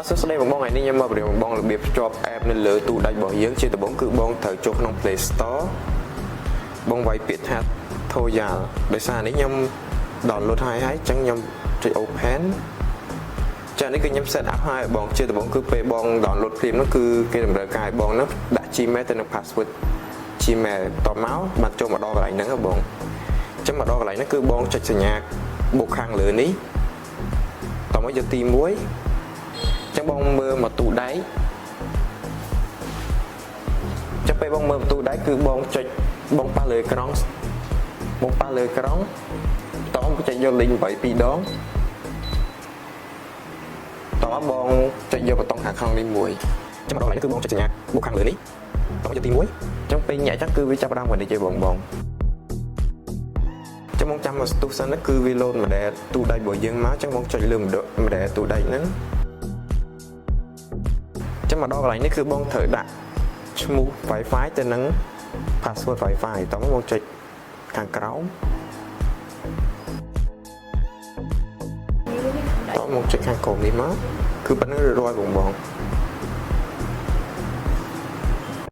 សួស្តីបងថ្ងៃនេះខ្ញុំមកប្រៀបបងរបៀបភ្ជាប់ app នៅលើទូដៃរបស់យើងជាដំបូងគឺបងត្រូវចូលក្នុង Play Store បងវាយពាក្យថា Toyal ដោយសារនេះខ្ញុំ download ហើយអញ្ចឹងខ្ញុំចុច open ចានេះគឺខ្ញុំ set up ហើយបងជាដំបូងគឺពេលបង download ព្រាមនោះគឺគេតម្រូវការឲ្យបងនោះដាក់ Gmail ទៅនឹង password Gmail តមកបានចូលមកដល់កន្លែងហ្នឹងហ៎បងអញ្ចឹងមកដល់កន្លែងហ្នឹងគឺបងចុចសញ្ញាបុកខាងលើនេះតមកយកទី1ចឹងបងមើលមកទូដៃចាំពេលបងមើលមកទូដៃគឺបងចុចបងប៉ះលើក្រង់បងប៉ះលើក្រង់តបងចុចយកលេខ8 2ដងតបងចុចយកប៊ូតុងខាងក្នុងនេះមួយចឹងមកដល់នេះគឺបងចុចសញ្ញាបុកខាងលើនេះតយកទី1ចឹងពេលញាក់ចឹងគឺវាចាប់ផ្ដើមមកនេះទេបងចឹងបងចាំមកស្ទុះសិនគឺវាលោតម៉ូដែលទូដៃរបស់យើងមកចឹងបងចុចលើម៉ូដែលទូដៃហ្នឹងចាំមកដល់កន្លែងនេះគឺបងត្រូវដាក់ឈ្មោះ Wi-Fi ទៅនឹង password Wi-Fi តោះបងចុចខាងក្រោមតោះបងចុចខាងក្រោមនេះមកគឺប៉ុណ្ណឹងរួចរាល់បង